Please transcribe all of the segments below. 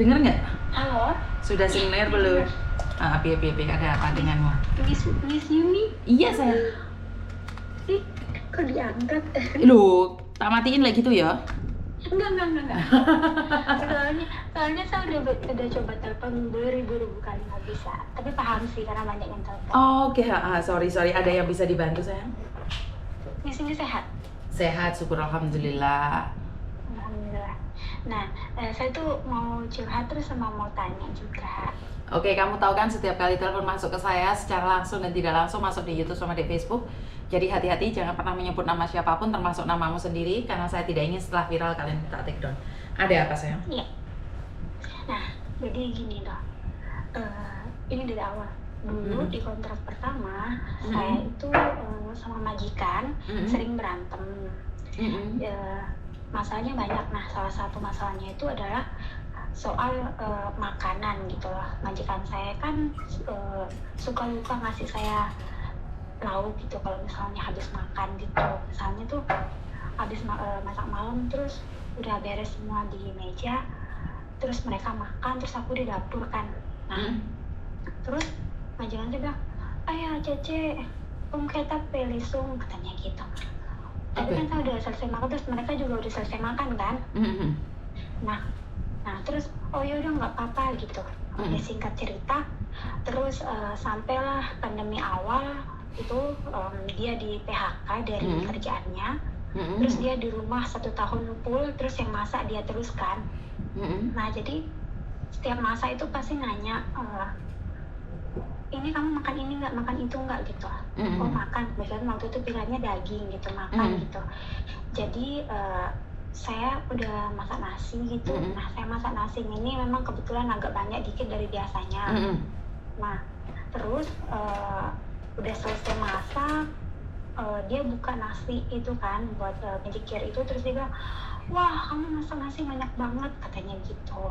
Dengar nggak? Halo? Sudah singer belum? Ada apa denganmu? Miss Yumi? Iya saya. Kok diangkat? Loh, tak matiin lagi gitu ya? Enggak. Soalnya saya udah coba telepon beribu-ribu kali nggak bisa. Tapi paham sih karena banyak yang telepon. Oke, sorry. Ada yang bisa dibantu sayang? Di sini sehat? Sehat, syukur alhamdulillah. Alhamdulillah. Nah, saya tuh mau curhat terus sama mau tanya juga. Oke, kamu tahu kan setiap kali telepon masuk ke saya secara langsung dan tidak langsung masuk di YouTube sama di Facebook. Jadi hati-hati, jangan pernah menyebut nama siapapun termasuk namamu sendiri karena saya tidak ingin setelah viral kalian minta take down. Ada apa sayang? Iya. Nah, jadi gini loh. Ini dari awal. Dulu di kontrak pertama, saya itu sama majikan sering berantem. Masalahnya banyak. Nah, salah satu masalahnya itu adalah soal makanan gitu loh. Majikan saya kan suka lupa ngasih saya lauk gitu kalau misalnya habis makan gitu. Misalnya tuh habis masak malam terus udah beres semua di meja, terus mereka makan, terus aku di dapur kan. Nah, terus majikan saya bilang, ayah Cece, kita pelisung, katanya gitu. Tapi kan saya udah selesai makan, terus mereka juga udah selesai makan kan. Nah terus oh yaudah nggak apa-apa gitu. Singkat cerita, terus sampailah pandemi awal itu dia di PHK dari kerjaannya. Terus dia di rumah 1 tahun full, terus yang masak dia teruskan. Nah jadi setiap masak itu pasti nanya, ini kamu makan ini nggak, makan itu nggak gitu. Oh makan, biasanya waktu itu pilihannya daging gitu, makan gitu. Jadi saya udah masak nasi gitu. Nah saya masak nasi ini memang kebetulan agak banyak dikit dari biasanya. Nah terus udah selesai masak, dia buka nasi itu kan buat mencikir itu, terus dia bilang, wah kamu masak nasi banyak banget, katanya gitu.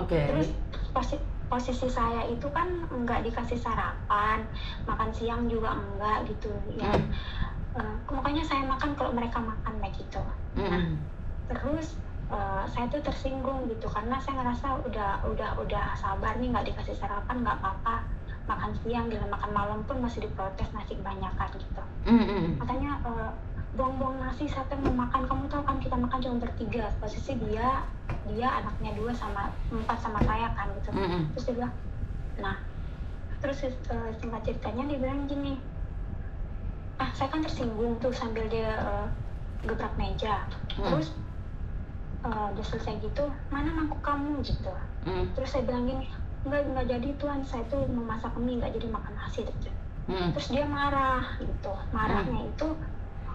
Terus posisi saya itu kan nggak dikasih sarapan, makan siang juga enggak gitu ya. Makanya saya makan kalau mereka makan kayak gitu. Nah terus saya tuh tersinggung gitu karena saya ngerasa udah sabar nih, nggak dikasih sarapan nggak apa-apa, makan siang dan makan malam pun masih diprotes nasi kebanyakan gitu. Katanya buang-buang nasi, siapa yang mau makan, kamu tahu kan kita makan cuma bertiga, posisi dia anaknya 2 sama 4 sama saya kan gitu. Terus dia bilang, nah terus singkat ceritanya dia bilang gini, saya kan tersinggung tuh sambil dia gebrak meja. Terus udah selesai gitu, mana mangkuk kamu gitu. Terus saya bilang gini, nggak jadi tuan, saya tuh memasak mie, nggak jadi makan nasi gitu. Terus dia marah gitu. Marahnya itu,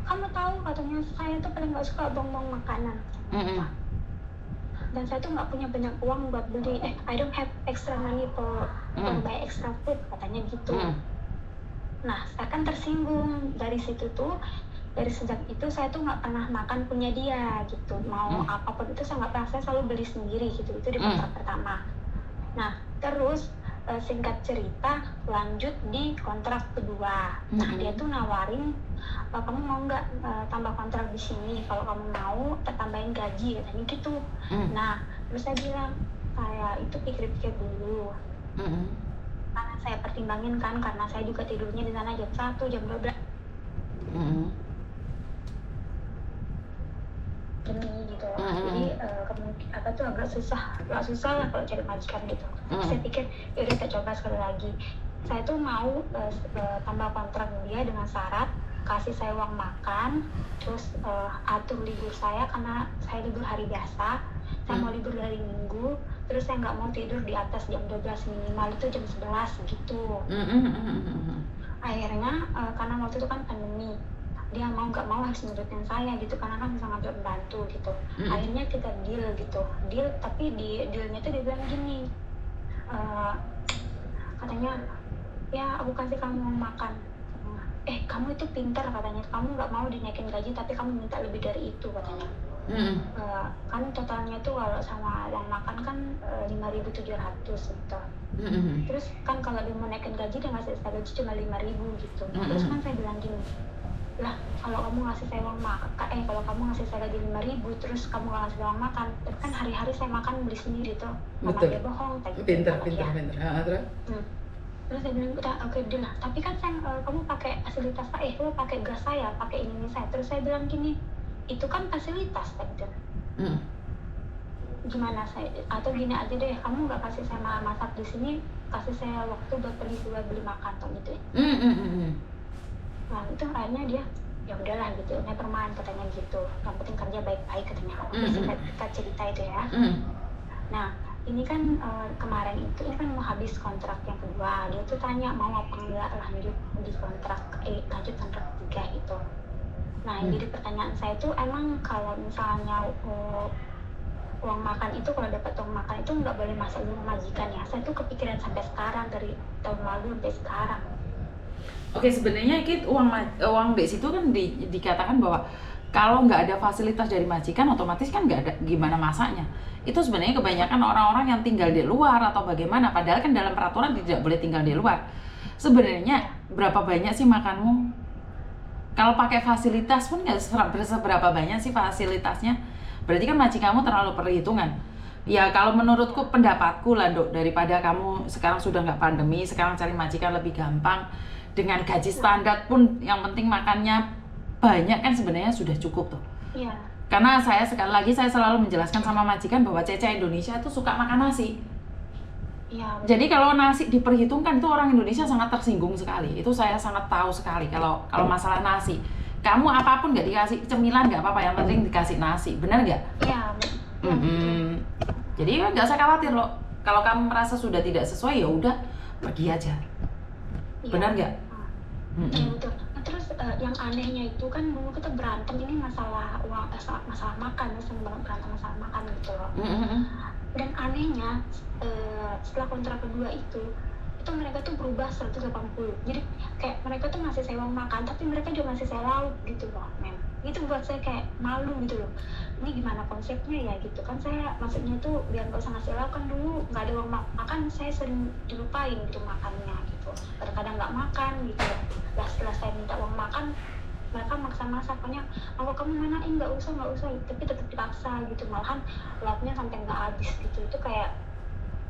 kamu tahu katanya saya tuh paling nggak suka buang-buang makanan. Dan saya tuh nggak punya banyak uang buat beli, I don't have extra money for buy extra food, katanya gitu. Nah saya kan tersinggung. Dari situ tuh, dari sejak itu saya tuh nggak pernah makan punya dia gitu. Mau apapun itu saya nggak pernah, saya selalu beli sendiri gitu. Itu di kontrak pertama. Nah terus singkat cerita lanjut di kontrak kedua. Nah dia tuh nawarin, kamu mau nggak tambah kontrak di sini, kalau kamu mau tambahin gaji, katanya gitu. Nah terus saya bilang, saya itu pikir-pikir dulu. Karena saya pertimbangin kan, karena saya juga tidurnya di sana jam 1, jam 12. Gitu loh. Jadi apa tuh agak susah lah kalau cari majikan gitu. Saya pikir yaudah saya coba sekali lagi. Saya tuh mau tambah kontrak dia dengan syarat kasih saya uang makan, terus atur libur saya karena saya libur hari biasa. Saya mau libur dari Minggu, terus saya nggak mau tidur di atas jam 12, minimal itu jam 11 gitu. Akhirnya karena waktu itu kan pandemi, dia mau nggak mau harus nurutin saya gitu karena kan sangat membantu gitu. Akhirnya kita deal gitu, tapi di dealnya tuh dia bilang gini, katanya ya aku kasih kamu makan, kamu itu pintar katanya, kamu nggak mau dinaikin gaji tapi kamu minta lebih dari itu katanya. Kan totalnya tuh kalau sama uang makan kan 5.700 gitu. Terus kan kalau dia mau naikin gaji dia ngasih gaji cuma 5.000 gitu. Terus kan saya bilang gini, lah kalau kamu ngasih saya uang makan, kalau kamu ngasih saya gaji 5.000 terus kamu nggak ngasih uang makan, tapi kan hari-hari saya makan beli sendiri tuh. Mama dia bohong, kayak gitu. Pinter. Terus terus saya bilang udah oke deal lah, tapi kan saya kamu pakai fasilitas saya, kamu pakai gas saya, pakai ini saya. Terus saya bilang gini, itu kan fasilitas gitu. Gimana saya, atau gini aja deh, kamu nggak kasih saya masak di sini, kasih saya waktu buat pergi keluar beli makan tuh gitu ya. Nah itu akhirnya dia ya udahlah gitu, never mind katanya gitu, yang penting kerja baik-baik katanya. Kita cerita itu ya. Nah ini kan kemarin itu, ini kan mau habis kontrak yang kedua, dia tuh tanya mau apa enggak lanjut di kontrak lanjut kontrak 3 itu. Nah jadi pertanyaan saya tuh, emang kalau misalnya uang makan itu, kalau dapat uang makan itu nggak boleh masak di rumah majikan ya? Saya tuh kepikiran sampai sekarang, dari tahun lalu sampai sekarang. Oke, sebenarnya uang base itu kan dikatakan bahwa kalau nggak ada fasilitas dari majikan, otomatis kan nggak ada gimana masaknya. Itu sebenarnya kebanyakan orang-orang yang tinggal di luar atau bagaimana, padahal kan dalam peraturan tidak boleh tinggal di luar. Sebenarnya berapa banyak sih makanmu? Kalau pakai fasilitas pun nggak seberapa banyak sih fasilitasnya. Berarti kan majikanmu terlalu perhitungan. Ya kalau menurutku, pendapatku lah Dok, daripada kamu sekarang sudah nggak pandemi, sekarang cari majikan lebih gampang. Dengan gaji standar pun yang penting makannya banyak kan sebenarnya sudah cukup tuh. Iya. Karena saya sekali lagi saya selalu menjelaskan sama majikan bahwa Cece Indonesia itu suka makan nasi. Iya. Jadi kalau nasi diperhitungkan itu orang Indonesia sangat tersinggung sekali. Itu saya sangat tahu sekali kalau masalah nasi. Kamu apapun nggak dikasih cemilan nggak apa-apa, yang penting dikasih nasi, benar nggak? Iya. Jadi nggak usah khawatir loh. Kalau kamu merasa sudah tidak sesuai ya udah pergi aja. Benar nggak? Iya betul. Nah, terus yang anehnya itu kan dulu kita berantem ini masalah uang, masalah makan, sering banget berantem masalah makan gitu loh. Dan anehnya setelah kontrak kedua itu mereka tuh berubah 180. Jadi kayak mereka tuh ngasih saya uang makan, tapi mereka juga ngasih saya lauk gitu loh, men. Itu buat saya kayak malu gitu loh. Ini gimana konsepnya ya gitu kan? Saya maksudnya tuh biar nggak usah ngasih lauk, kan dulu nggak ada uang makan, saya sering dilupain gitu makannya gitu. Kadang-kadang nggak makan gitu. Lah setelah saya minta uang makan, mereka maksa masak, pokoknya kalau kamu manain nggak usah, tapi tetap dipaksa gitu, malahan lauknya sampai nggak habis gitu. Itu kayak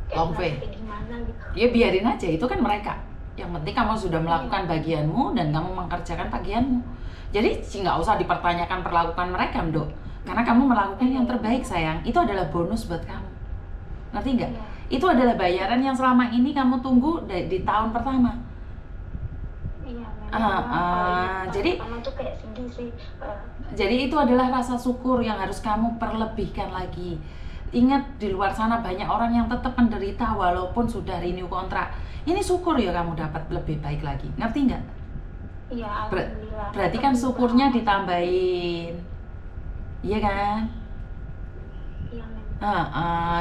gimana gitu. Ya biarin aja, itu kan mereka. Yang penting kamu sudah melakukan bagianmu dan kamu mengerjakan bagianmu. Jadi nggak usah dipertanyakan perlakuan mereka, Dok. Karena kamu melakukan yang terbaik, sayang. Itu adalah bonus buat kamu. Ngerti nggak? Itu adalah bayaran yang selama ini kamu tunggu di tahun pertama. Jadi tuh kayak sedih sih. Jadi itu adalah rasa syukur yang harus kamu perlebihkan lagi. Ingat, di luar sana banyak orang yang tetap menderita walaupun sudah renew kontrak. Ini syukur ya kamu dapat lebih baik lagi. Ngerti nggak? Iya, alhamdulillah. Berarti kan syukurnya ditambahin. Iya kan? Iya,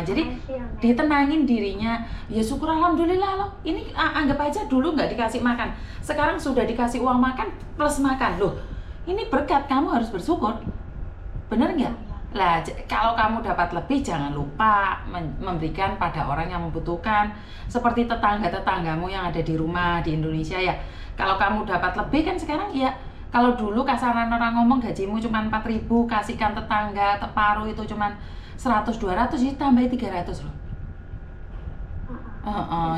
jadi ditenangin dirinya. Ya syukur alhamdulillah loh. Ini anggap aja dulu nggak dikasih makan, sekarang sudah dikasih uang makan plus makan loh. Ini berkat, kamu harus bersyukur. Bener nggak? Lah kalau kamu dapat lebih, jangan lupa memberikan pada orang yang membutuhkan. Seperti tetanggamu yang ada di rumah di Indonesia ya. Kalau kamu dapat lebih kan sekarang ya. Kalau dulu kasaran orang ngomong gajimu cuma 4.000, kasihkan tetangga separuh itu cuma 100-200, jadi tambahin 300 loh.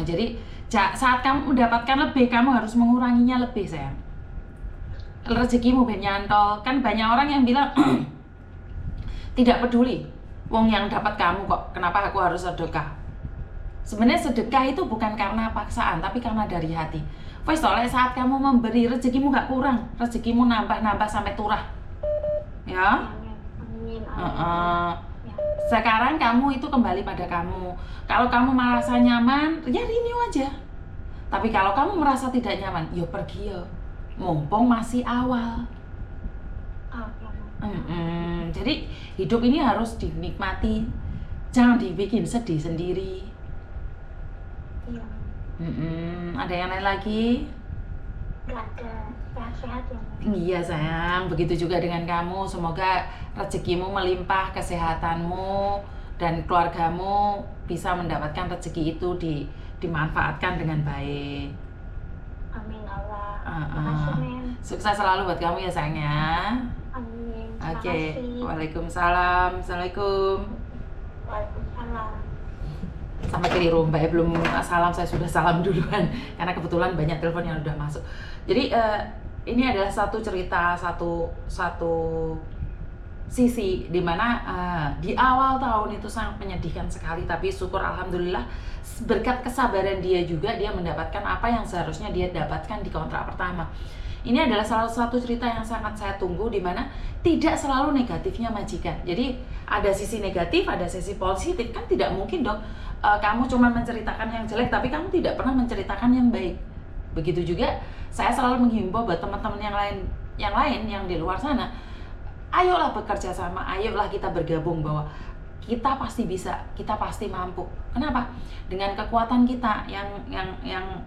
Jadi saat kamu mendapatkan lebih, kamu harus menguranginya lebih, sayang. Rezekimu ben nyantol. Kan banyak orang yang bilang tidak peduli, wong yang dapat kamu kok, kenapa aku harus sedekah? Sebenarnya sedekah itu bukan karena paksaan, tapi karena dari hati. Wes soalnya saat kamu memberi, rezekimu gak kurang, rezekimu nambah sampai turah. Ya. Sekarang kamu itu kembali pada kamu. Kalau kamu merasa nyaman, ya renew aja. Tapi kalau kamu merasa tidak nyaman, yo pergi yo. Mumpung masih awal. Jadi hidup ini harus dinikmati, jangan dibikin sedih sendiri. Iya. Ada yang lain lagi? Gak ada, sehat-sehat ya. Iya sayang, begitu juga dengan kamu. Semoga rezekimu melimpah, kesehatanmu dan keluargamu bisa mendapatkan rezeki itu dimanfaatkan dengan baik. Amin Allah. Makasih, Mem. Sukses selalu buat kamu ya sayangnya. Amin. Oke. Makasih. Waalaikumsalam. Assalamualaikum. Waalaikumsalam. Sampai keliru Mbak ya, belum salam, saya sudah salam duluan karena kebetulan banyak telepon yang udah masuk. Jadi ini adalah satu cerita, satu sisi dimana di awal tahun itu sangat menyedihkan sekali, tapi syukur alhamdulillah berkat kesabaran dia juga dia mendapatkan apa yang seharusnya dia dapatkan di kontrak pertama. Ini adalah salah satu cerita yang sangat saya tunggu, dimana tidak selalu negatifnya majikan. Jadi ada sisi negatif, ada sisi positif, kan tidak mungkin dong kamu cuma menceritakan yang jelek tapi kamu tidak pernah menceritakan yang baik. Begitu juga saya selalu menghimbau buat teman-teman yang lain yang di luar sana, ayolah bekerja sama, ayolah kita bergabung, bahwa kita pasti bisa, kita pasti mampu. Kenapa? Dengan kekuatan kita yang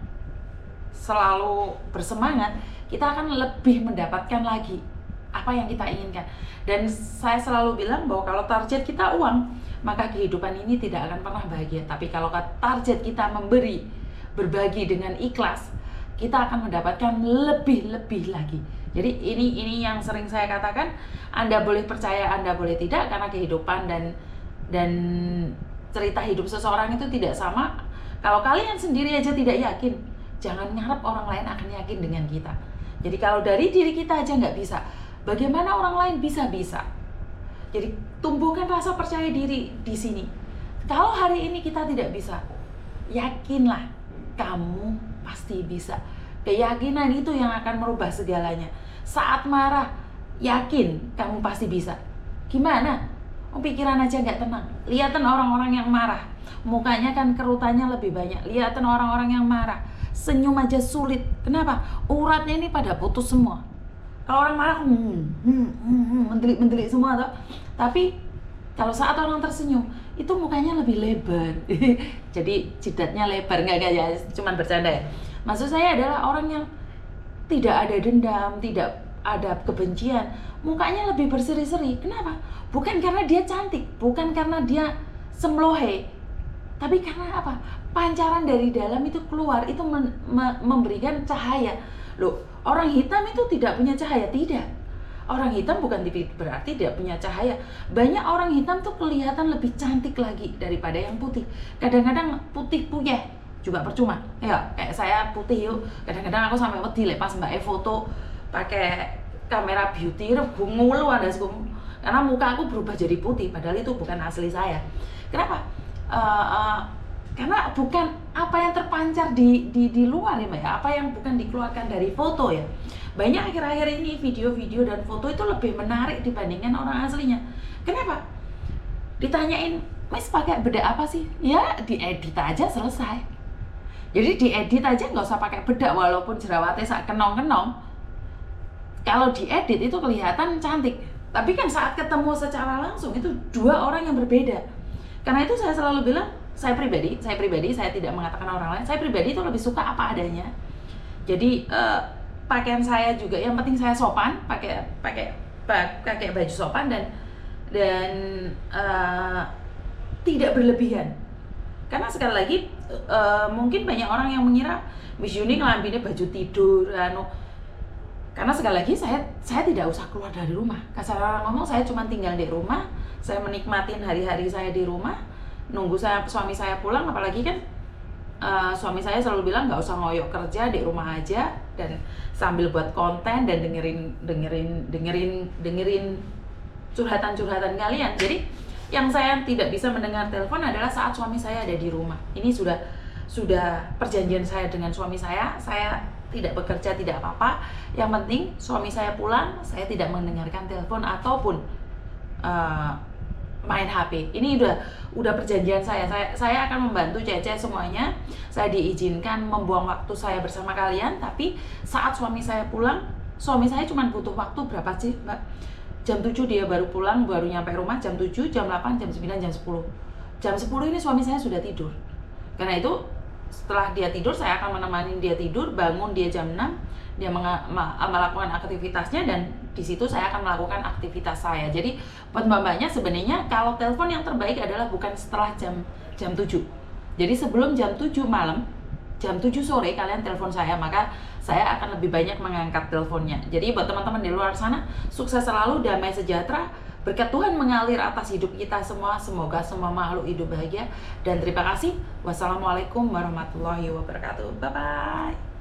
selalu bersemangat, kita akan lebih mendapatkan lagi apa yang kita inginkan. Dan saya selalu bilang bahwa kalau target kita uang, maka kehidupan ini tidak akan pernah bahagia. Tapi kalau target kita memberi, berbagi dengan ikhlas, kita akan mendapatkan lebih lagi. Jadi ini yang sering saya katakan, Anda boleh percaya, Anda boleh tidak, karena kehidupan dan cerita hidup seseorang itu tidak sama. Kalau kalian sendiri aja tidak yakin, jangan ngarep orang lain akan yakin dengan kita. Jadi kalau dari diri kita aja nggak bisa, bagaimana orang lain bisa-bisa? Jadi tumbuhkan rasa percaya diri di sini. Kalau hari ini kita tidak bisa, yakinlah kamu pasti bisa. Keyakinan itu yang akan merubah segalanya. Saat marah, yakin kamu pasti bisa. Gimana? Pikiran aja nggak tenang. Lihatan orang-orang yang marah, mukanya kan kerutannya lebih banyak. Lihatan orang-orang yang marah, senyum aja sulit. Kenapa? Uratnya ini pada putus semua. Kalau orang marah, mendelik-mendelik semua toh. Tapi kalau saat orang tersenyum, itu mukanya lebih lebar. Jadi jidatnya lebar, nggak ya, cuman bercanda ya. Maksud saya adalah orang yang tidak ada dendam, tidak ada kebencian, mukanya lebih berseri-seri. Kenapa? Bukan karena dia cantik, bukan karena dia semlohe, tapi karena apa? Pancaran dari dalam itu keluar, itu memberikan cahaya. Loh, orang hitam itu tidak punya cahaya? Tidak. Orang hitam bukan berarti tidak punya cahaya. Banyak orang hitam tuh kelihatan lebih cantik lagi daripada yang putih. Kadang-kadang putih puyeh juga percuma. Ya, kayak saya putih yuk. Kadang-kadang aku sampai wedi pas Mbak E foto pakai kamera beauty, ngulu ada karena muka aku berubah jadi putih, padahal itu bukan asli saya. Kenapa? Karena bukan apa yang terpancar di luar ya Mbak ya, apa yang bukan dikeluarkan dari foto ya. Banyak akhir-akhir ini video-video dan foto itu lebih menarik dibandingkan orang aslinya. Kenapa? Ditanyain, Mas pakai bedak apa sih? Ya diedit aja selesai. Jadi diedit aja nggak usah pakai bedak, walaupun jerawatnya sak kenong-kenong. Kalau diedit itu kelihatan cantik. Tapi kan saat ketemu secara langsung itu dua orang yang berbeda. Karena itu saya selalu bilang, saya pribadi, saya tidak mengatakan orang lain, saya pribadi itu lebih suka apa adanya. Jadi pakaian saya juga yang penting saya sopan, pakai baju sopan dan tidak berlebihan. Karena sekali lagi mungkin banyak orang yang mengira Miss Yuni ngelambinnya baju tidur, karena sekali lagi saya tidak usah keluar dari rumah. Kasar orang ngomong, saya cuma tinggal di rumah, saya menikmatin hari-hari saya di rumah, nunggu suami saya pulang. Apalagi kan suami saya selalu bilang nggak usah ngoyok kerja, di rumah aja dan sambil buat konten dan dengerin curhatan kalian. Jadi yang saya tidak bisa mendengar telepon adalah saat suami saya ada di rumah. Ini sudah perjanjian saya dengan suami saya tidak bekerja, tidak apa-apa. Yang penting suami saya pulang, saya tidak mendengarkan telepon ataupun main HP. Ini udah perjanjian saya. Saya akan membantu Cece semuanya. Saya diizinkan membuang waktu saya bersama kalian, tapi saat suami saya pulang, suami saya cuma butuh waktu berapa sih, Mbak? Jam 7 dia baru pulang, baru nyampe rumah jam 7, jam 8, jam 9, jam 10. Jam 10 ini suami saya sudah tidur. Karena itu setelah dia tidur, saya akan menemani dia tidur, bangun dia jam 6, dia melakukan aktivitasnya, dan di situ saya akan melakukan aktivitas saya. Jadi buat mbak-mbaknya sebenarnya kalau telepon yang terbaik adalah bukan setelah jam 7. Jadi sebelum jam 7 malam, jam 7 sore kalian telepon saya, maka saya akan lebih banyak mengangkat teleponnya. Jadi buat teman-teman di luar sana, sukses selalu, damai sejahtera, berkat Tuhan mengalir atas hidup kita semua. Semoga semua makhluk hidup bahagia. Dan terima kasih. Wassalamualaikum warahmatullahi wabarakatuh. Bye-bye.